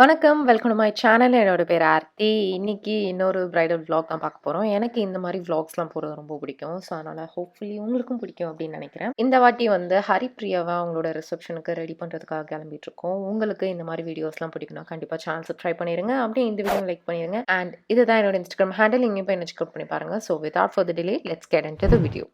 வணக்கம். Welcome to my channel. என்னோட பேர் ஆர்த்தி. இன்னைக்கு இன்னொரு பிரைடல் விளாக் தான் பார்க்க போறோம். எனக்கு இந்த மாரி விளாக்ஸ்லாம் போடுறது ரொம்ப பிடிக்கும். ஸோ, அதனால ஹோப்ஃபுல்லி உங்களுக்கும் பிடிக்கும் அப்படின்னு நினைக்கிறேன். இந்த வாட்டி வந்து ஹரிப்ரியாவ அவங்களோட ரிசப்ஷனுக்கு ரெடி பண்றதுக்காக கிளம்பிட்டுருக்கோம். உங்களுக்கு இந்த மாரி வீடியோஸ்லாம் பிடிக்கும்னா கண்டிப்பா சேனல் சப்ஸ்கிரைப் பண்ணிருங்க. அப்படியே இந்த வீடியோ லைக் பண்ணிருங்க. அண்ட் இதுதான் என்னோட இன்ஸ்டாகிராம் ஹேண்டில். நீங்க போய் என்ன செக் அவுட் பண்ணி பாருங்க. So, without further delay let's get into the video.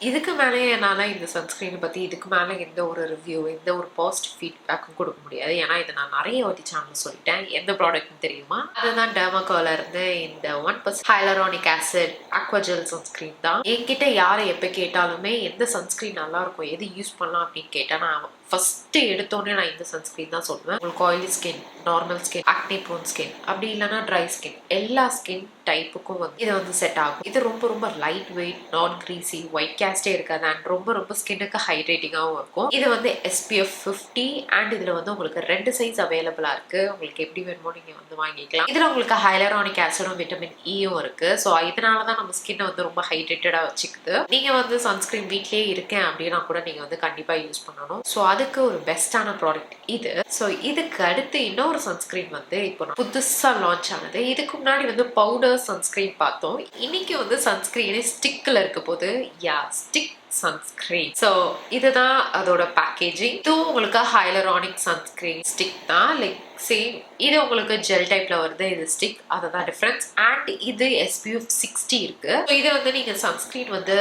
இதுக்கு மேலே என்னால் இந்த சன்ஸ்க்ரீனை பற்றி இதுக்கு மேலே எந்த ஒரு ரிவ்யூ எந்த ஒரு பாசிட்டிவ் ஃபீட்பேக்கும் கொடுக்க முடியாது. ஏன்னா இதை நான் நிறைய வாட்டி சேனல் சொல்லிட்டேன். எந்த ப்ராடக்ட்னு தெரியுமா? அதுதான் டெர்மாகோல இருந்து இந்த 1% ஹைலரானிக் ஆசிட் அக்வாஜெல் சன்ஸ்க்ரீன் தான். என்கிட்ட யாரை எப்போ கேட்டாலுமே எந்த சன்ஸ்க்ரீன் நல்லா இருக்கும், எது யூஸ் பண்ணலாம் அப்படின்னு கேட்டால் நான் ஃபஸ்ட்டு எடுத்தோடனே நான் இந்த சன்ஸ்க்ரீன் தான் சொல்லுவேன். உங்களுக்கு oily skin, normal skin, acne prone skin, அப்படி இல்லைனா ட்ரை ஸ்கின், எல்லா ஸ்கின் டைப்புக்கும் வந்து இது வந்து செட் ஆகும். இது ரொம்ப ரொம்ப லைட் வெயிட், நான் கிரீசி, ஒயிட் கேஸ்டே இருக்காது அண்ட் ரொம்ப ரொம்ப ஸ்கின்னுக்கு ஹைட்ரேட்டிங்காகவும் இருக்கும். இது வந்து SPF 50 அண்ட் இதில் வந்து உங்களுக்கு 2 சைஸ் அவைலபிளாக இருக்குது. உங்களுக்கு எப்படி வேணுமோ நீங்கள் வந்து வாங்கிக்கலாம். இதில் உங்களுக்கு ஹைலரானிக் ஆசிடும் விட்டமின் ஈயும் இருக்குது. ஸோ இதனால தான் நம்ம ஸ்கின்னை வந்து ரொம்ப ஹைட்ரேட்டடாக வச்சுக்குது. நீங்கள் வந்து சன்ஸ்க்ரீன் வீட்லேயே இருக்கேன் அப்படின்னா கூட நீங்கள் வந்து கண்டிப்பாக யூஸ் பண்ணணும். ஸோ அதுக்கு ஒரு பெஸ்டான ப்ராடக்ட் இது. ஸோ இதுக்கு அடுத்து இன்னொரு சன்ஸ்க்ரீன் வந்து இப்போ புதுசாக லான்ச் ஆனது. இதுக்கு முன்னாடி வந்து பவுடர் சன்ஸ்க்ரீன் பார்த்தோம். இன்னைக்கு வந்து சன்ஸ்க்ரீனே ஸ்டிக்கில் இருக்க போது. Stick sunscreen. ஸோ இதுதான் அதோட பேக்கேஜிங். இதுவும் உங்களுக்கு ஹைலரானிக் சன்ஸ்க்ரீன் ஸ்டிக் தான். லைக் சேம், இது உங்களுக்கு ஜெல் டைப்ல வருது, இது ஸ்டிக், அதுதான் டிஃப்ரென்ஸ். அண்ட் இது SPF 60 இருக்கு. ஸோ இதை வந்து நீங்க சன்ஸ்க்ரீன் வந்து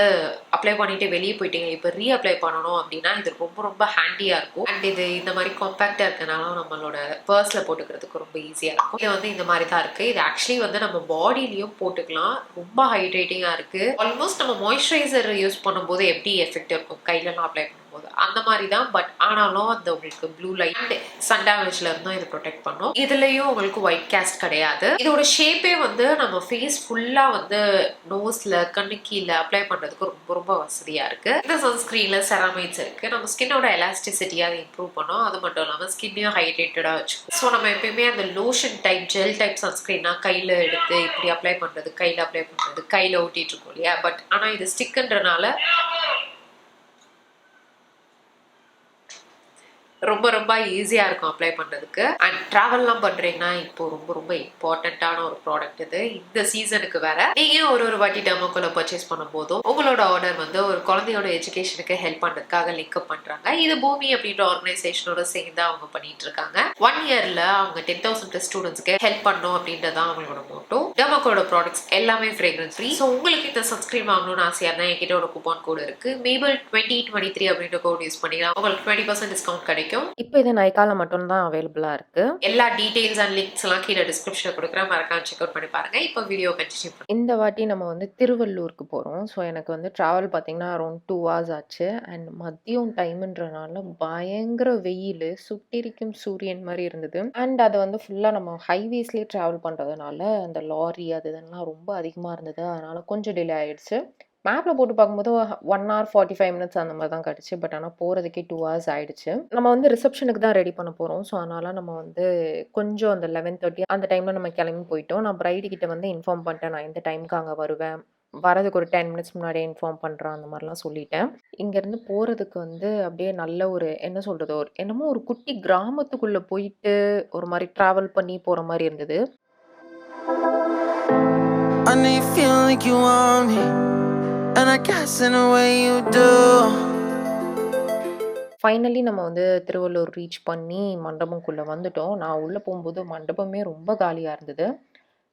அப்ளை பண்ணிட்டு வெளியே போயிட்டீங்க, இப்போ ரீஅப்ளை பண்ணணும் அப்படின்னா இது ரொம்ப ரொம்ப ஹேண்டியா இருக்கும். அண்ட் இது இந்த மாதிரி காம்பேக்டா இருக்கனால நம்மளோட பர்ஸ்ல போட்டுக்கிறதுக்கு ரொம்ப ஈஸியா இருக்கும். இது வந்து இந்த மாதிரி தான் இருக்கு. இது ஆக்சுவலி வந்து நம்ம பாடியிலயும் போட்டுக்கலாம். ரொம்ப ஹைட்ரேட்டிங்கா இருக்கு. ஆல்மோஸ்ட் நம்ம மாய்ஸ்சரைசர் யூஸ் பண்ணும்போது எப்படி எஃபெக்ட் இருக்கும் கையிலலாம் அப்ளை பண்ணும்போது அந்த மாதிரி தான். பட் ஆனாலும் அந்த உங்களுக்கு ப்ளூ லைட் அண்ட் சன் டேமேஜ்ல இருந்தும் இது ப்ரொடெக்ட் பண்ணும். இதுலயும் உங்களுக்கு ஒயிட் கேஸ்ட் கிடையாது. இதோட ஷேப்பே வந்து நம்ம ஃபேஸ் ஃபுல்லா வந்து நோஸ்ல, கண்ணு கீழே அப்ளை பண்றதுக்கு ரொம்ப ரொம்ப வசதியா இருக்கு. இந்த சன்ஸ்கிரீன்ல செராமைட்ஸ் இருக்கு. நம்ம ஸ்கின்னோட எலாஸ்டிசிட்டியை அதை இம்ப்ரூவ் பண்ணும். அது மட்டும் இல்லாமல் ஸ்கின்னையும் ஹைட்ரேட்டடா வச்சுக்கும். ஸோ நம்ம எப்பயுமே அந்த லோஷன் டைப், ஜெல் டைப் சன்ஸ்கிரீனா கையில எடுத்து இப்படி அப்ளை பண்றது, கையில ஊட்டிட்டு இருக்கோம் இல்லையா? பட் ஆனா இது ஸ்டிக்ன்றனால ரொம்ப ரொம்ப ஈஸியா இருக்கும் அப்ளை பண்றதுக்கு. அண்ட் டிராவல்லாம் பண்றீங்கன்னா இப்போ ரொம்ப ரொம்ப இம்பார்ட்டன்டான ஒரு ப்ராடக்ட் இது. இந்த சீசனுக்கு வேற நீங்க ஒரு வாட்டி டெர்மாகோல பர்ச்சேஸ் பண்ணும் போதும் உங்களோட ஆர்டர் வந்து ஒரு குழந்தையோட எஜுகேஷனுக்கு ஹெல்ப் பண்றதுக்காக லிங்க் அப் பண்றாங்க. இது பூமி அப்படின்ற ஆர்கனைசேஷனோட சேர்ந்து அவங்க பண்ணிட்டு இருக்காங்க. 1 இயர்ல அவங்க 10,000 ஸ்டூடெண்ட்ஸ்க்கு ஹெல்ப் பண்ணும் அப்படின்றதான் அவங்களோட மோட்டோ. டெர்மாகோட ப்ராடக்ட்ஸ் எல்லாமே ஃப்ரேக்ரன்ஸ் ஃப்ரீ. ஸோ உங்களுக்கு இந்த சன்ஸ்கிரீன் வாங்கணும்னு ஆசையா இருந்தா என்கிட்ட ஒரு கூப்பான் கோட் இருக்கு. Mable 2023 அப்படின்ற கோட் யூஸ் பண்ணிக்கலாம். உங்களுக்கு 20% டிஸ்கவுண்ட் கிடைக்கும். இப்போ இது நைக்கால மட்டும் தான் அவைலபிளா இருக்கு. எல்லா டீடைல்ஸ் அண்ட் லிங்க்ஸ் எல்லாம் கீழே டிஸ்கிரிப்ஷன்ல கொடுக்குறேன். மறக்காம செக் அவுட் பண்ணி பாருங்க. இப்போ வீடியோ கண்டினியூ பண்ணுங்க. இந்த வாட்டி நம்ம வந்து திருவள்ளூருக்கு போறோம். ஸோ எனக்கு வந்து டிராவல் பார்த்தீங்கன்னா அரௌண்ட் 2 hours ஆச்சு. அண்ட் மதியம் டைம்ன்றனால பயங்கர வெயில், சுட்டெரிக்கும் சூரியன் மாதிரி இருந்தது. அண்ட் அது வந்து ஃபுல்லா நம்ம ஹைவேஸ்லேயே டிராவல் பண்றதுனால அந்த லாரி அது இதெல்லாம் ரொம்ப அதிகமா இருந்தது. அதனால கொஞ்சம் டிலே ஆயிடுச்சு. மேப்ல போட்டு பார்க்கும்போது 1 hour 45 minutes அந்த மாதிரி தான் கிடச்சி. பட் ஆனால் போகிறதுக்கே 2 hours ஆயிடுச்சு. நம்ம வந்து ரிசப்ஷனுக்கு தான் ரெடி பண்ண போகிறோம். ஸோ அதனால நம்ம வந்து கொஞ்சம் அந்த 11:30 அந்த டைமில் நம்ம கிளம்பி போயிட்டோம். நான் பிரைடு கிட்ட வந்து இன்ஃபார்ம் பண்ணிட்டேன், நான் இந்த டைமுக்கு அங்கே வருவேன், வரதுக்கு ஒரு 10 minutes முன்னாடியே இன்ஃபார்ம் பண்ணுறேன், அந்த மாதிரிலாம் சொல்லிட்டேன். இங்கேருந்து போகிறதுக்கு வந்து அப்படியே நல்ல ஒரு என்ன சொல்கிறது, ஒரு என்னமோ ஒரு குட்டி கிராமத்துக்குள்ளே போயிட்டு ஒரு மாதிரி ட்ராவல் பண்ணி போகிற மாதிரி இருந்தது. I know you feel like you want me, and I guess in a way you do. Finally நம்ம வந்து திருவள்ளூர் ரீச் பண்ணி மண்டபம்குள்ளே வந்துட்டோம். நான் உள்ளே போகும்போது மண்டபமே ரொம்ப காலியாக இருந்தது.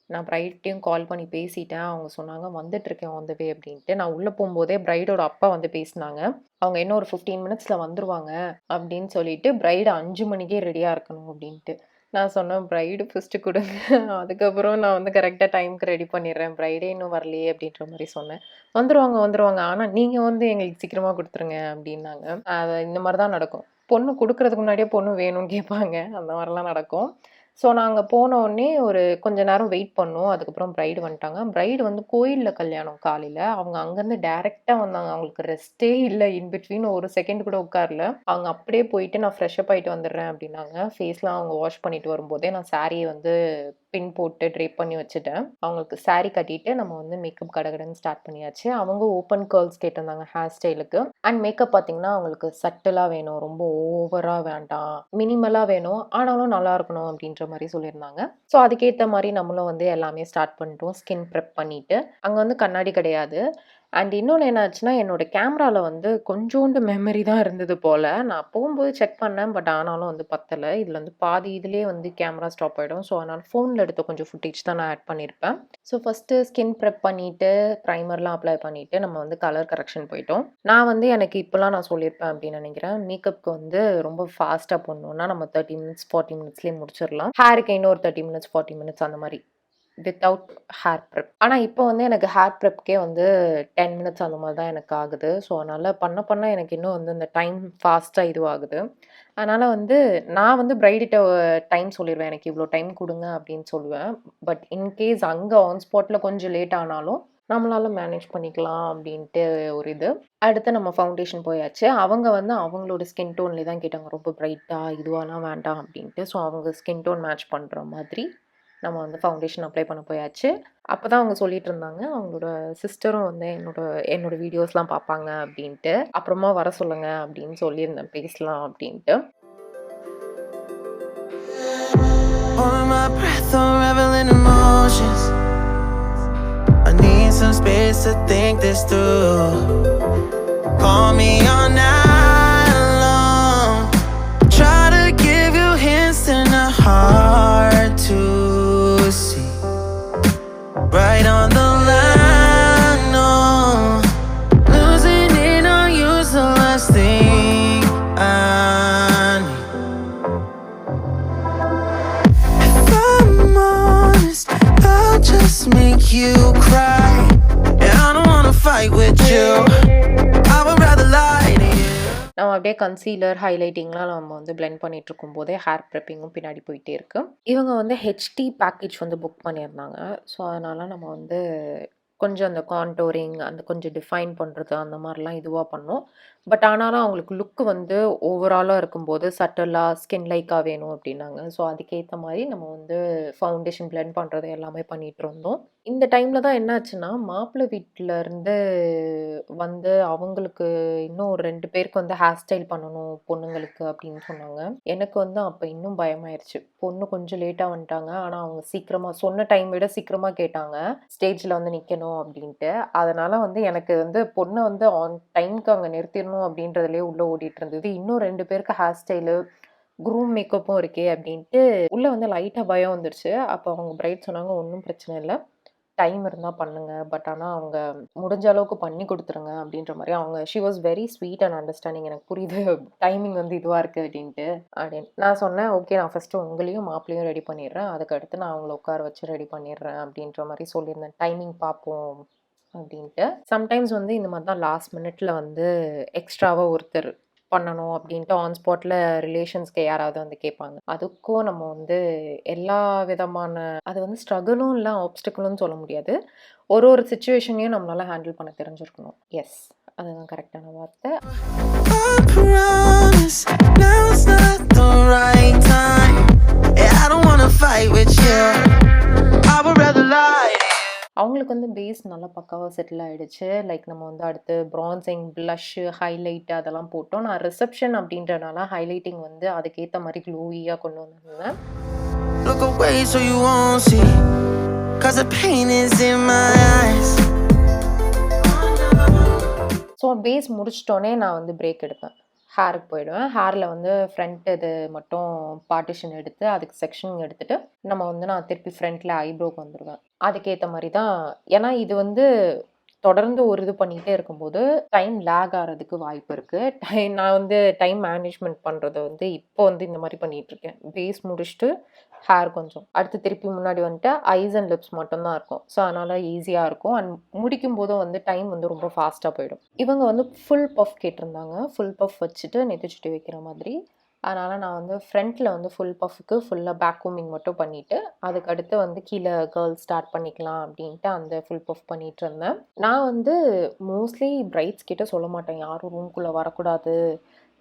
நான் பிரைட்டையும் கால் பண்ணி பேசிட்டேன். அவங்க சொன்னாங்க வந்துட்டுருக்கேன் ஆன் த வே அப்படின்ட்டு. நான் உள்ளே போகும்போதே பிரைடோட அப்பா வந்து பேசினாங்க. அவங்க இன்னும் ஒரு 15 minutesல வந்துருவாங்க அப்படின்னு சொல்லிட்டு, பிரைடு 5 மணிக்கே ரெடியாக இருக்கணும் அப்படின்ட்டு. நான் சொன்னேன் பிரைடு ஃபஸ்ட்டு கொடுங்க, அதுக்கப்புறம் நான் வந்து கரெக்டாக டைமுக்கு ரெடி பண்ணிடுறேன், பிரைடே இன்னும் வரலையே அப்படின்ற மாதிரி சொன்னேன். வந்துருவாங்க, ஆனால் நீங்கள் வந்து எங்களுக்கு சீக்கிரமாக கொடுத்துருங்க அப்படின்னாங்க. அது இந்த மாதிரி தான் நடக்கும். பொண்ணு கொடுக்கறதுக்கு முன்னாடியே பொண்ணு வேணும்னு கேட்பாங்க, அந்த மாதிரிலாம் நடக்கும். ஸோ நாங்கள் போனோடனே ஒரு கொஞ்ச நேரம் வெயிட் பண்ணோம். அதுக்கப்புறம் பிரைடு வந்துட்டாங்க. பிரைடு வந்து கோயிலில் கல்யாணம் காலையில். அவங்க அங்கேருந்து டேரெக்டாக வந்தாங்க. அவங்களுக்கு ரெஸ்ட்டே இல்லை. இன்பிட்வீன் ஒரு செகண்ட் கூட உட்காரல. அவங்க அப்படியே போயிட்டு நான் ஃப்ரெஷ்அப் ஆகிட்டு வந்துடுறேன் அப்படின்னாங்க. ஃபேஸ்லாம் அவங்க வாஷ் பண்ணிட்டு வரும்போதே நான் சாரியை வந்து பின் போட்டு ட்ரேப் பண்ணி வச்சுட்டேன். அவங்களுக்கு சாரி கட்டிட்டு நம்ம வந்து மேக்கப் கடகடன்னு ஸ்டார்ட் பண்ணியாச்சு. அவங்க ஓப்பன் கேர்ள்ஸ் கேட்டிருந்தாங்க ஹேர் ஸ்டைலுக்கு. அண்ட் மேக்கப் பார்த்தீங்கன்னா அவங்களுக்கு சட்டிலாக வேணும், ரொம்ப ஓவராக வேண்டாம், மினிமலாக வேணும், ஆனாலும் நல்லா இருக்கணும் அப்படின்ற மாதிரி சொல்லியிருந்தாங்க. ஸோ அதுக்கேற்ற மாதிரி நம்மளும் வந்து எல்லாமே ஸ்டார்ட் பண்ணிட்டோம். ஸ்கின் ப்ரெப் பண்ணிட்டு அங்கே வந்து கண்ணாடி கிடையாது. அண்ட் இன்னொன்று என்ன ஆச்சுன்னா, என்னோட கேமராவில் வந்து கொஞ்சோண்டு மெமரி தான் இருந்தது போல். நான் போகும்போது செக் பண்ணேன். பட் ஆனாலும் வந்து பத்தலை. இதில் வந்து பாதி இதுலேயே வந்து கேமரா ஸ்டாப் ஆகிடும். ஸோ அதனால் ஃபோனில் எடுத்த கொஞ்சம் ஃபுட்டேஜ் தான் நான் ஆட் பண்ணியிருப்பேன். ஸோ ஃபஸ்ட்டு ஸ்கின் ப்ரெப் பண்ணிவிட்டு ப்ரைமர்லாம் அப்ளை பண்ணிவிட்டு நம்ம வந்து கலர் கரெக்ஷன் போயிட்டோம். நான் வந்து எனக்கு இப்போலாம் நான் சொல்லியிருப்பேன் அப்படின்னு நினைக்கிறேன். மேக்கப்புக்கு வந்து ரொம்ப ஃபாஸ்ட்டாக பண்ணணும்னா நம்ம 30 மினிட்ஸ் 40 மினிட்ஸ்லேயே முடிச்சிடலாம். ஹேருக்கு இன்னொரு 30 மினிட்ஸ் 40 மினிட்ஸ் அந்த மாதிரி வித்தவுட் ஹேர் ப்ரெப். ஆனால் இப்போ வந்து எனக்கு ஹேர் ப்ரெப்கே வந்து 10 மினிட்ஸ் அந்த மாதிரி தான் எனக்கு ஆகுது. ஸோ அதனால் பண்ண எனக்கு இன்னும் வந்து இந்த டைம் ஃபாஸ்ட்டாக இதுவாகுது. அதனால் வந்து நான் வந்து பிரைடிட்ட டைம் சொல்லிடுவேன். எனக்கு இவ்வளோ டைம் கொடுங்க அப்படின்னு சொல்லுவேன். பட் இன்கேஸ் அங்கே ஆன் ஸ்பாட்டில் கொஞ்சம் லேட் ஆனாலும் நம்மளால மேனேஜ் பண்ணிக்கலாம் அப்படின்ட்டு ஒரு இது. அடுத்து நம்ம ஃபவுண்டேஷன் போயாச்சு. அவங்க வந்து அவங்களோட ஸ்கின் டோன்லேயே தான் கேட்டாங்க. ரொம்ப பிரைட்டாக இதுவாலாம் வேண்டாம் அப்படின்ட்டு. ஸோ அவங்க ஸ்கின் டோன் மேட்ச் பண்ணுற மாதிரி நம்ம வந்து ஃபவுண்டேஷன் அப்ளை பண்ண போயாச்சு. அப்போ தான் அவங்க சொல்லிட்டு இருந்தாங்க, அவங்களோட சிஸ்டரும் வந்து என்னோட வீடியோஸ்லாம் பார்ப்பாங்க அப்படின்ட்டு. அப்புறமா வர சொல்லுங்க அப்படின்னு சொல்லியிருந்தேன், பேசலாம் அப்படின்ட்டு. Some space to think this through. Call me all night long. Try to give you hints and a hard to see. Right on the line, no. Losing it on you's the last thing I need. If I'm honest, I'll just make you cry. நம்ம அப்படியே concealer ஹைலைட்டிங்லாம் நம்ம வந்து blend பண்ணிட்டு இருக்கும் போதே hair ப்ரெப்பிங்கும் பின்னாடி போயிட்டே இருக்கு. இவங்க வந்து ஹெச்டி பேக்கேஜ் வந்து புக் பண்ணியிருந்தாங்க. ஸோ அதனால நம்ம வந்து கொஞ்சம் அந்த கான்டோரிங் அந்த கொஞ்சம் டிஃபைன் பண்ணுறது அந்த மாதிரிலாம் இதுவாக பண்ணோம். பட் ஆனாலும் அவங்களுக்கு லுக்கு வந்து ஓவராலாக இருக்கும்போது சட்டலாக ஸ்கின் லைக்காக வேணும் அப்படின்னாங்க. ஸோ அதுக்கேற்ற மாதிரி நம்ம வந்து ஃபவுண்டேஷன் பிளெண்ட் பண்ணுறது எல்லாமே பண்ணிகிட்டு இருந்தோம். இந்த டைமில் தான் என்னாச்சுன்னா, மாப்பிள்ளை வீட்டிலேருந்து வந்து அவங்களுக்கு இன்னும் ஒரு 2 பேருக்கு வந்து ஹேர் ஸ்டைல் பண்ணணும் பொண்ணுங்களுக்கு அப்படின்னு சொன்னாங்க. எனக்கு வந்து அப்போ இன்னும் பயமாயிருச்சு. பொண்ணு கொஞ்சம் லேட்டாக வந்துட்டாங்க. ஆனால் அவங்க சீக்கிரமாக சொன்ன டைம் விட சீக்கிரமாக கேட்டாங்க ஸ்டேஜில் வந்து நிற்கணும் அப்படின்ட்டு. அதனால் வந்து எனக்கு வந்து பொண்ணை வந்து ஆன் டைமுக்கு அங்கே நிறுத்திடணும் அப்படின்றதுலேயே உள்ளே ஓடிட்டு இருந்தது. இன்னும் 2 பேருக்கு ஹேர் ஸ்டைலு க்ரூம் மேக்கப்பும் இருக்கே அப்படின்ட்டு உள்ளே வந்து லைட்டாக பயம் வந்துருச்சு. அப்போ அவங்க பிரைட் சொன்னாங்க, ஒன்றும் பிரச்சனை இல்லை, டைம் இருந்தால் பண்ணுங்க, பட் ஆனால் அவங்க முடிஞ்ச அளவுக்கு பண்ணி கொடுத்துருங்க அப்படின்ற மாதிரி. அவங்க she was very sweet and understanding. எனக்கு புரியுது டைமிங் வந்து இதுவாக இருக்குது அப்படின்ட்டு. அப்படின்னு நான் சொன்னேன், ஓகே நான் ஃபஸ்ட்டு உங்களையும் மாப்பிளையும் ரெடி பண்ணிடுறேன், அதுக்கடுத்து நான் அவங்கள உட்கார வச்சு ரெடி பண்ணிடுறேன் அப்படின்ற மாதிரி சொல்லியிருந்தேன். டைமிங் பார்ப்போம் அப்படின்ட்டு. சம்டைம்ஸ் வந்து இந்த மாதிரி தான் லாஸ்ட் மினிட்ல வந்து எக்ஸ்ட்ராவாக ஒருத்தர் பண்ணணும் அப்படின்ட்டு ஆன் ஸ்பாட்டில் ரிலேஷன்ஸ்க்கு யாராவது வந்து கேட்பாங்க. அதுக்கும் நம்ம வந்து எல்லா விதமான அது வந்து ஸ்ட்ரகிளும் இல்லை, ஆப்ஸ்டிக்கலும் சொல்ல முடியாது. ஒரு சிச்சுவேஷனையும் நம்மளால ஹேண்டில் பண்ண தெரிஞ்சிருக்கணும். எஸ், அதுதான் கரெக்டான வார்த்தை. அவங்களுக்கு வந்து பேஸ் நல்லா பக்காவாக செட்டில் ஆகிடுச்சு. லைக் நம்ம வந்து அடுத்து ப்ரான்சிங், ப்ளஷ்ஷு, ஹைலைட்டு அதெல்லாம் போட்டோம். நான் ரிசப்ஷன் அப்படின்றனால ஹைலைட்டிங் வந்து அதுக்கேற்ற மாதிரி க்ளூயியாக கொண்டு வந்திருந்தேன். ஸோ பேஸ் முடிச்சிட்டோன்னே நான் வந்து பிரேக் எடுப்பேன். ஹேருக்கு போயிடுவேன். ஹேரில் வந்து ஃப்ரண்ட் இது மட்டும் பார்ட்டிஷன் எடுத்து அதுக்கு செக்ஷன் எடுத்துகிட்டு நம்ம வந்து நான் திருப்பி ஃப்ரண்ட்டில் ஐப்ரோக்கு வந்துடுவேன். அதுக்கேற்ற மாதிரி தான். ஏன்னா இது வந்து தொடர்ந்து ஒரு இது பண்ணிகிட்டே இருக்கும்போது டைம் லேக் ஆகிறதுக்கு வாய்ப்பு இருக்குது. நான் வந்து டைம் மேனேஜ்மெண்ட் பண்ணுறதை வந்து இப்போ வந்து இந்த மாதிரி பண்ணிகிட்ருக்கேன். பேஸ் முடிச்சுட்டு ஹேர் கொஞ்சம் அடுத்து திருப்பி முன்னாடி வந்துட்டு ஐஸ் அண்ட் லிப்ஸ் மட்டும்தான் இருக்கும். ஸோ அதனால் ஈஸியாக இருக்கும். அண்ட் முடிக்கும் போதும் வந்து டைம் வந்து ரொம்ப ஃபாஸ்ட்டாக போயிடும். இவங்க வந்து ஃபுல் பஃப் கேட்டிருந்தாங்க. ஃபுல் பஃப் வச்சுட்டு நெத்திச்சுட்டி வைக்கிற மாதிரி. அதனால் நான் வந்து ஃப்ரண்ட்டில் வந்து ஃபுல் பஃப்க்கு ஃபுல்லாக பேக் கூமிங் மட்டும் பண்ணிவிட்டு அதுக்கடுத்து வந்து கீழே கேர்ள்ஸ் ஸ்டார்ட் பண்ணிக்கலாம் அப்படின்ட்டு அந்த ஃபுல் பஃப் பண்ணிகிட்டு இருந்தேன். நான் வந்து மோஸ்ட்லி பிரைட்ஸ் கிட்ட சொல்ல மாட்டேன், யாரும் ரூம்குள்ளே வரக்கூடாது,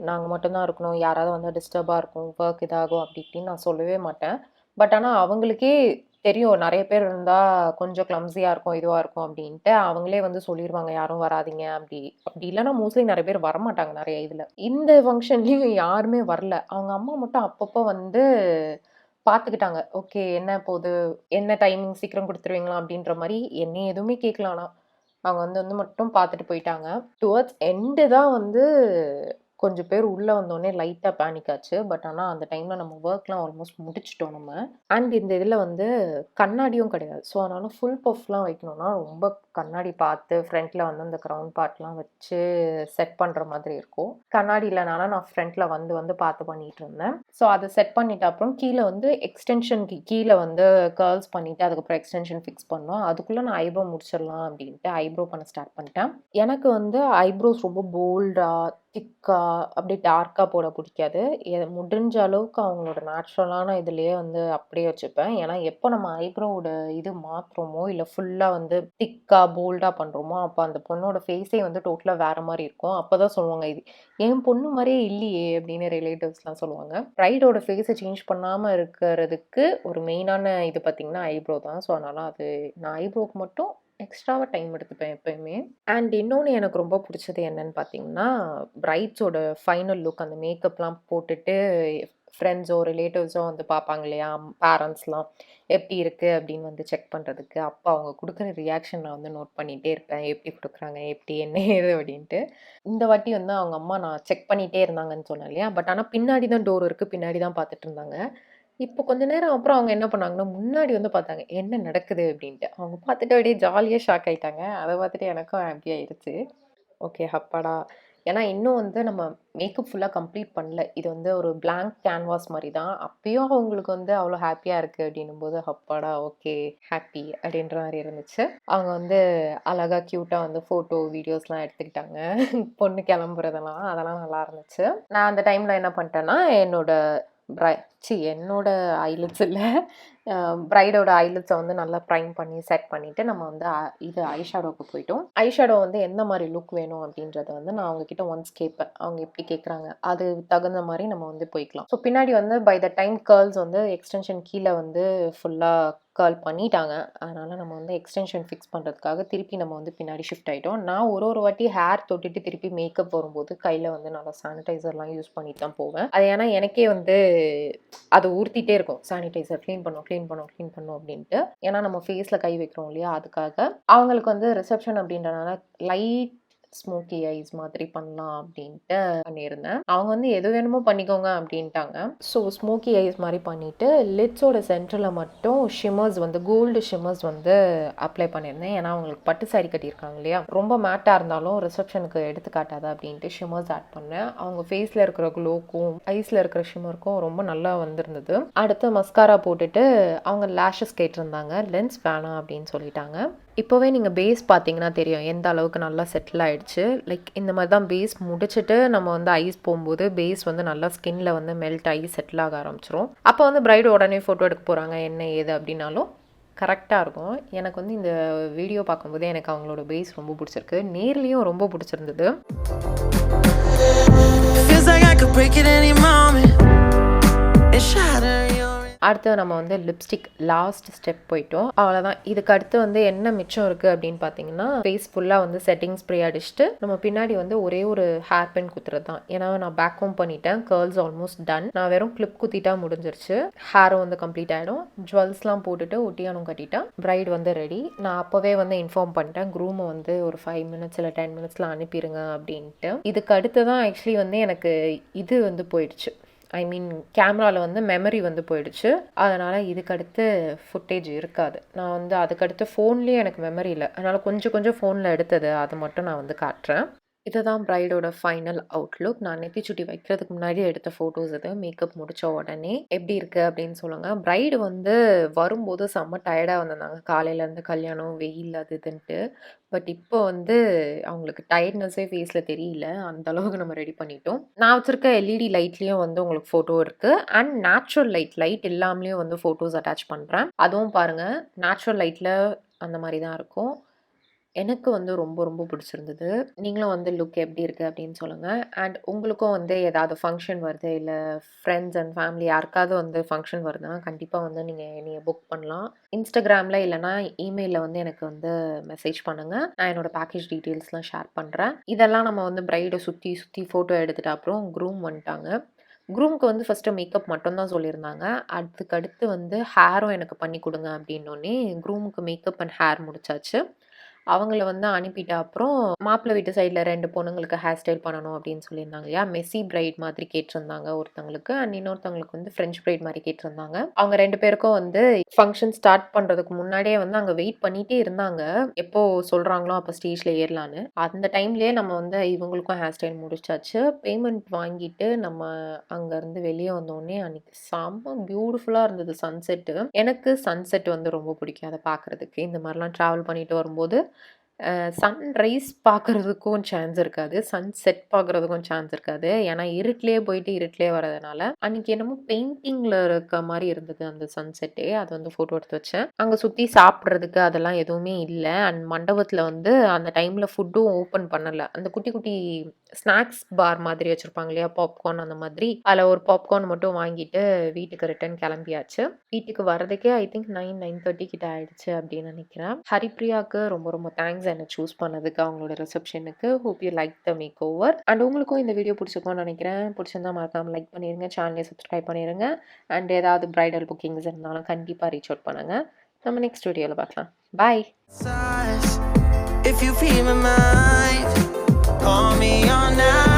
நாங்கள் மட்டும்தான் இருக்கணும், யாராவது வந்து டிஸ்டர்பாக இருக்கும், ஒர்க் இதாகும் அப்படி இப்படின்னு நான் சொல்லவே மாட்டேன். பட் ஆனால் அவங்களுக்கே தெரியும் நிறைய பேர் இருந்தால் கொஞ்சம் கிளம்ஸியாக இருக்கும், இதுவாக இருக்கும் அப்படின்ட்டு அவங்களே வந்து சொல்லிடுவாங்க யாரும் வராதிங்க அப்படி. அப்படி இல்லைன்னா மோஸ்ட்லி நிறைய பேர் வரமாட்டாங்க நிறைய இதில். இந்த ஃபங்க்ஷன்லேயும் யாருமே வரல. அவங்க அம்மா மட்டும் அப்பப்போ வந்து பார்த்துக்கிட்டாங்க. ஓகே என்ன போகுது, என்ன டைமிங் சீக்கிரம் கொடுத்துருவீங்களா அப்படின்ற மாதிரி என்னை எதுவுமே கேட்கலாம். அவங்க வந்து வந்து மட்டும் பார்த்துட்டு போயிட்டாங்க. டுவர்ட்ஸ் எண்டு தான் வந்து கொஞ்சம் பேர் உள்ளே வந்தோடனே லைட்டாக பேனிக் ஆச்சு. பட் ஆனால் அந்த டைமில் நம்ம ஒர்க்லாம் ஆல்மோஸ்ட் முடிச்சிட்டோம் நம்ம. அண்ட் இந்த இதில் வந்து கண்ணாடியும் கிடையாது. ஸோ அதனால் ஃபுல் பஃப்லாம் வைக்கணும்னா ரொம்ப கண்ணாடி பார்த்து ஃப்ரண்ட்டில் வந்து அந்த க்ரௌன் பார்ட்லாம் வச்சு செட் பண்ணுற மாதிரி இருக்கும். கண்ணாடி இல்லைனால நான் ஃப்ரண்ட்டில் வந்து வந்து பார்த்து பண்ணிகிட்டு இருந்தேன். ஸோ அதை செட் பண்ணிவிட்டு அப்புறம் கீழே வந்து எக்ஸ்டென்ஷனுக்கு கீழே வந்து கர்ல்ஸ் பண்ணிவிட்டு அதுக்கப்புறம் எக்ஸ்டென்ஷன் ஃபிக்ஸ் பண்ணோம். அதுக்குள்ளே நான் ஐப்ரோ முடிச்சிடலாம் அப்படின்ட்டு ஐப்ரோ பண்ண ஸ்டார்ட் பண்ணிட்டேன். எனக்கு வந்து ஐப்ரோஸ் ரொம்ப போல்டாக திக்கா அப்படி டார்க்காக போட பிடிக்காது. முடிஞ்ச அளவுக்கு அவங்களோட நேச்சுரலான இதுலேயே வந்து அப்படியே வச்சுப்பேன். ஏன்னா எப்போ நம்ம ஐப்ரோவோட இது மாற்றுறோமோ இல்லை ஃபுல்லாக வந்து திக்காக போல்டாக பண்ணுறோமோ அப்போ அந்த பொண்ணோட ஃபேஸே வந்து டோட்டலாக வேறு மாதிரி இருக்கும். அப்போ தான் சொல்லுவாங்க இது என் பொண்ணு மாதிரியே இல்லையே அப்படின்னு ரிலேட்டிவ்ஸ்லாம் சொல்லுவாங்க. ப்ரைடோட ஃபேஸை சேஞ்ச் பண்ணாமல் இருக்கிறதுக்கு ஒரு மெயினான இது பார்த்திங்கன்னா ஐப்ரோ தான். ஸோ அதனால் அது நான் ஐப்ரோக்கு மட்டும் எக்ஸ்ட்ராவாக டைம் எடுத்துப்பேன் எப்போயுமே. அண்ட் இன்னொன்று எனக்கு ரொம்ப பிடிச்சது என்னன்னு பார்த்தீங்கன்னா பிரைட்ஸோட ஃபைனல் லுக், அந்த மேக்கப்லாம் போட்டுட்டு ஃப்ரெண்ட்ஸோ ரிலேட்டிவ்ஸோ வந்து பார்ப்பாங்க இல்லையா, பேரண்ட்ஸ்லாம் எப்படி இருக்குது அப்படின்னு வந்து செக் பண்ணுறதுக்கு. அப்போ அவங்க கொடுக்குற ரியாக்ஷன் நான் வந்து நோட் பண்ணிகிட்டே இருப்பேன், எப்படி கொடுக்குறாங்க எப்படி என்ன ஏது அப்படின்ட்டு. இந்த வாட்டி வந்து அவங்க அம்மா நான் செக் பண்ணிகிட்டே இருந்தாங்கன்னு சொன்னேன் இல்லையா, பட் ஆனால் பின்னாடி தான் டோர் இருக்குது, பின்னாடி தான் பார்த்துட்டு இருந்தாங்க. இப்போ கொஞ்ச நேரம் அப்புறம் அவங்க என்ன பண்ணாங்கன்னா முன்னாடி வந்து பார்த்தாங்க என்ன நடக்குது அப்படின்ட்டு. அவங்க பார்த்துட்டு அப்படியே ஜாலியாக ஷாக் ஆகிட்டாங்க. அதை பார்த்துட்டு எனக்கும் ஹாப்பி ஆயிடுச்சு. ஓகே அப்பாடா. ஏன்னா இன்னும் வந்து நம்ம மேக்கப் ஃபுல்லாக கம்ப்ளீட் பண்ணல. இது வந்து ஒரு பிளாங்க் கேன்வாஸ் மாதிரி தான். அப்பயும் அவங்களுக்கு வந்து அவ்வளோ ஹாப்பியாக இருக்குது அப்படின்னும் போது அப்பாடா ஓகே ஹாப்பி அப்படின்ற மாதிரி இருந்துச்சு. அவங்க வந்து அழகாக க்யூட்டாக வந்து ஃபோட்டோ வீடியோஸ்லாம் எடுத்துக்கிட்டாங்க. பொண்ணு கிளம்புறதெல்லாம் அதெல்லாம் நல்லா இருந்துச்சு. நான் அந்த டைமில் என்ன பண்ணிட்டேன்னா என்னோட ஐலிட்ஸ் இல்லை, பிரைடோட ஐலிட்ஸை வந்து நல்லா ப்ரைம் பண்ணி செட் பண்ணிவிட்டு நம்ம வந்து இது ஐஷேடோவுக்கு போயிட்டோம். ஐஷேடோ வந்து எந்த மாதிரி லுக் வேணும் அப்படின்றத வந்து நான் அவங்கக்கிட்ட ஒன்ஸ் கேட்பேன், அவங்க எப்படி கேட்குறாங்க அது தகுந்த மாதிரி நம்ம வந்து போய்க்கலாம். ஸோ பின்னாடி வந்து பை த டைம் கேர்ள்ஸ் வந்து எக்ஸ்டென்ஷன் கீழே வந்து ஃபுல்லாக கேர்ள் பண்ணிட்டாங்க. அதனால் நம்ம வந்து எக்ஸ்டென்ஷன் ஃபிக்ஸ் பண்ணுறதுக்காக திருப்பி நம்ம வந்து பின்னாடி ஷிஃப்ட் ஆகிட்டோம். நான் ஒரு வாட்டி ஹேர் தொட்டுட்டு திருப்பி மேக்கப் வரும்போது கையில் வந்து நல்லா சானிடைசர்லாம் யூஸ் பண்ணிட்டு தான் போவேன். அது ஏன்னா எனக்கே வந்து அது ஊற்றிட்டே இருக்கும், சானிடைசர் க்ளீன் பண்ணும் அப்படின்ட்டு. ஏன்னா நம்ம ஃபேஸில் கை வைக்கிறோம் இல்லையா, அதுக்காக. அவங்களுக்கு வந்து ரிசப்ஷன் அப்படின்றனால லைட் ஸ்மோக்கி ஐஸ் மாதிரி பண்ணலாம் அப்படின்ட்டு பண்ணியிருந்தேன். அவங்க வந்து எது வேணுமோ பண்ணிக்கோங்க அப்படின்ட்டாங்க. ஸோ ஸ்மோக்கி ஐஸ் மாதிரி பண்ணிவிட்டு லிட்ஸோட சென்டரில் மட்டும் ஷிம்மர்ஸ் வந்து கோல்டு ஷிம்மர்ஸ் வந்து அப்ளை பண்ணியிருந்தேன். ஏன்னா அவங்களுக்கு பட்டு சாரி கட்டியிருக்காங்க இல்லையா, ரொம்ப மேட்டாக இருந்தாலும் ரிசப்ஷனுக்கு எடுத்துக்காட்டாது அப்படின்ட்டு ஷிம்மர்ஸ் ஆட் பண்ணேன். அவங்க ஃபேஸில் இருக்கிற க்ளோக்கும் ஐஸில் இருக்கிற ஷிம்மருக்கும் ரொம்ப நல்லா வந்திருந்தது. அடுத்து மஸ்காரா போட்டுட்டு அவங்க லேஷஸ் கேட்டிருந்தாங்க, லென்ஸ் வேணாம் அப்படின்னு சொல்லிட்டாங்க. இப்போவே நீங்கள் பேஸ் பார்த்தீங்கன்னா தெரியும் எந்த அளவுக்கு நல்லா செட்டில் ஆகிடுச்சு. லைக் இந்த மாதிரி தான் பேஸ் முடிச்சுட்டு நம்ம வந்து ஐஸ் போகும்போது பேஸ் வந்து நல்லா ஸ்கின்ல வந்து மெல்ட் ஆகி செட்டில் ஆக ஆரம்பிச்சிரும். அப்போ வந்து பிரைடு உடனே ஃபோட்டோ எடுக்க போகிறாங்க என்ன ஏது அப்படின்னாலும் கரெக்டாக இருக்கும். எனக்கு வந்து இந்த வீடியோ பார்க்கும்போதே எனக்கு அவங்களோட பேஸ் ரொம்ப பிடிச்சிருக்கு, நேர்லேயும் ரொம்ப பிடிச்சிருந்தது. அடுத்து நம்ம வந்து லிப்ஸ்டிக் லாஸ்ட் ஸ்டெப் போயிட்டோம். அவ்வளோதான். இதுக்கு அடுத்து வந்து என்ன மிச்சம் இருக்குது அப்படின்னு பார்த்தீங்கன்னா ஃபேஸ் ஃபுல்லாக வந்து செட்டிங் ஸ்ப்ரே அடிச்சுட்டு நம்ம பின்னாடி வந்து ஒரே ஒரு ஹேர் பென் குத்துறது தான். ஏன்னா நான் பேக் ஹோம் பண்ணிட்டேன், கேர்ள்ஸ் ஆல்மோஸ்ட் டன். நான் வெறும் கிளிப் குத்திட்டா முடிஞ்சிருச்சு. ஹேரும் வந்து கம்ப்ளீட் ஆகிடும். ஜுவல்ஸ்லாம் போட்டுட்டு ஒட்டியானும் கட்டிட்டா பிரைட் வந்து ரெடி. நான் அப்போவே வந்து இன்ஃபார்ம் பண்ணிட்டேன் குரூமை வந்து ஒரு 5 minutes இல்லை 10 minutesல அனுப்பிடுங்க அப்படின்ட்டு. இதுக்கு அடுத்து தான் ஆக்சுவலி வந்து எனக்கு இது வந்து போயிடுச்சு, ஐ மீன் கேமராவில் வந்து மெமரி வந்து போயிடுச்சு. அதனால் இதுக்கடுத்து ஃபுட்டேஜ் இருக்காது. நான் வந்து அதுக்கடுத்து ஃபோன்லேயே எனக்கு மெமரி இல்லை, அதனால் கொஞ்சம் ஃபோனில் எடுத்தது அதை மட்டும் நான் வந்து காட்டுறேன். இதுதான் பிரைடோட ஃபைனல் அவுட்லுக். நான் நெத்திச்சுட்டி வைக்கிறதுக்கு முன்னாடி எடுத்த ஃபோட்டோஸ் இது. மேக்கப் முடிச்ச உடனே. எப்படி இருக்கு அப்படின்னு சொல்லுங்க. பிரைடு வந்து வரும்போது செம்ம டயர்டா வந்திருந்தாங்க. காலையிலேருந்து கல்யாணம், வெயில் அது இதுன்ட்டு. பட் இப்போ வந்து அவங்களுக்கு டயர்ட்னஸே ஃபேஸ்ல தெரியல. அந்த அளவுக்கு நம்ம ரெடி பண்ணிட்டோம். நான் வச்சிருக்க எல்இடி லைட்லயும் வந்து உங்களுக்கு ஃபோட்டோ இருக்கு. அண்ட் நேச்சுரல் லைட் இல்லாமலேயும் வந்து ஃபோட்டோஸ் அட்டாச் பண்றேன். அதுவும் பாருங்க. நேச்சுரல் லைட்ல அந்த மாதிரி தான் இருக்கும். எனக்கு வந்து ரொம்ப ரொம்ப பிடிச்சிருந்தது. நீங்களும் வந்து லுக் எப்படி இருக்கு அப்படின்னு சொல்லுங்க. அண்ட் உங்களுக்கும் வந்து ஏதாவது ஃபங்ஷன் வருது, இல்ல ஃப்ரெண்ட்ஸ் அண்ட் ஃபேமிலி யாருக்காவது வந்து ஃபங்ஷன் வருதுன்னா, கண்டிப்பா வந்து நீங்க என்னைய புக் பண்ணலாம். Instagramல இல்லன்னா இமெயில்ல வந்து எனக்கு வந்து மெசேஜ் பண்ணுங்க. நான் என்னோட பேக்கேஜ் டீட்டெயில்ஸ்லாம் ஷேர் பண்றேன். இதெல்லாம் நம்ம வந்து பிரைட சுத்தி சுத்தி ஃபோட்டோ எடுத்துட்டு அப்புறம் க்ரூம் வந்துட்டாங்க. க்ரூம்க்கு வந்து ஃபர்ஸ்ட்டு மேக்கப் மட்டும் தான் சொல்லியிருந்தாங்க. அதுக்கடுத்து வந்து ஹேரும் எனக்கு பண்ணி குடுங்க அப்படின்னோனே, க்ரூமுக்கு மேக்கப் அண்ட் ஹேர் முடிச்சாச்சு. அவங்கள வந்து அனுப்பிட்ட அப்புறம், மாப்பிள்ளை வீட்டு சைட்ல 2 பொண்ணுங்களுக்கு ஹேர் ஸ்டைல் பண்ணணும் அப்படின்னு சொல்லியிருந்தாங்க இல்லையா? மெஸ்ஸி பிரைட் மாதிரி கேட்டிருந்தாங்க ஒருத்தவங்களுக்கு. அண்ட் இன்னொருத்தவங்களுக்கு வந்து ஃப்ரெஞ்ச் பிரைட் மாரி கேட்டிருந்தாங்க. அவங்க 2 பேருக்கும் வந்து ஃபங்ஷன் ஸ்டார்ட் பண்றதுக்கு முன்னாடியே வந்து அங்க வெயிட் பண்ணிட்டே இருந்தாங்க. எப்போ சொல்றாங்களோ அப்போ ஸ்டேஜ்ல ஏறலான்னு. அந்த டைம்லயே நம்ம வந்து இவங்களுக்கும் ஹேர் ஸ்டைல் முடிச்சாச்சு. பேமெண்ட் வாங்கிட்டு நம்ம அங்கருந்து வெளிய வந்தோனே அன்னைக்கு செம்ம பியூட்டிஃபுல்லா இருந்தது சன்செட்டு. எனக்கு சன்செட் வந்து ரொம்ப பிடிக்கும் அத பார்க்கறதுக்கு. இந்த மாரிலாம் ட்ராவல் பண்ணிட்டு வரும்போது சன்ரைஸ் பார்க்கறதுக்கும் சான்ஸ் இருக்காது. சன்செட் பார்க்கறதுக்கும் சான்ஸ் இருக்காது. ஏன்னா இருட்டிலேயே போயிட்டு இருட்டிலேயே வரதுனால, அன்னைக்கு என்னமோ பெயிண்டிங்ல இருக்க மாரி இருந்தது அந்த சன்செட்டே. அது வந்து ஃபோட்டோ எடுத்து வச்சேன். அங்க சுத்தி சாப்பிடுறதுக்கு அதெல்லாம் எதுவுமே இல்ல. அண்ட் மண்டபத்துல வந்து அந்த டைம்ல ஃபுட்டும் ஓப்பன் பண்ணல. அந்த குட்டி குட்டி ஸ்நாக்ஸ் பார் மாதிரி வச்சிருப்பாங்க இல்லையா? பாப்கார்ன் அந்த மாதிரி. அதுல ஒரு பாப்கார்ன் மட்டும் வாங்கிட்டு வீட்டுக்கு ரிட்டர்ன் கிளம்பியாச்சு. வீட்டுக்கு வரதுக்கே ஐ திங்க் 9:30 கிட்ட ஆயிடுச்சு அப்படின்னு நினைக்கிறேன். ஹரிப்ரியாவுக்கு ரொம்ப ரொம்ப தேங்க்ஸ் என்ன சூஸ் பண்ணதுக்கு அவங்களோட ரிசப்ஷனுக்கு. Hope you like the makeover. And உங்களுக்கும் இந்த வீடியோ பிடிச்சிருக்கும்னு நினைக்கிறேன். பிடிச்சிருந்தா மறக்காம லைக் பண்ணிருங்க. சேனலை சப்ஸ்கிரைப் பண்ணிருங்க. அண்ட் ஏதாவது பிரைடல் புக்கிங்ஸ் இருந்தாலும் கண்டிப்பாக ரீச் அவுட் பண்ணுங்க. நம்ம நெக்ஸ்ட் வீடியோவில் பார்க்கலாம். பாய். If you feel my mind, call me all night.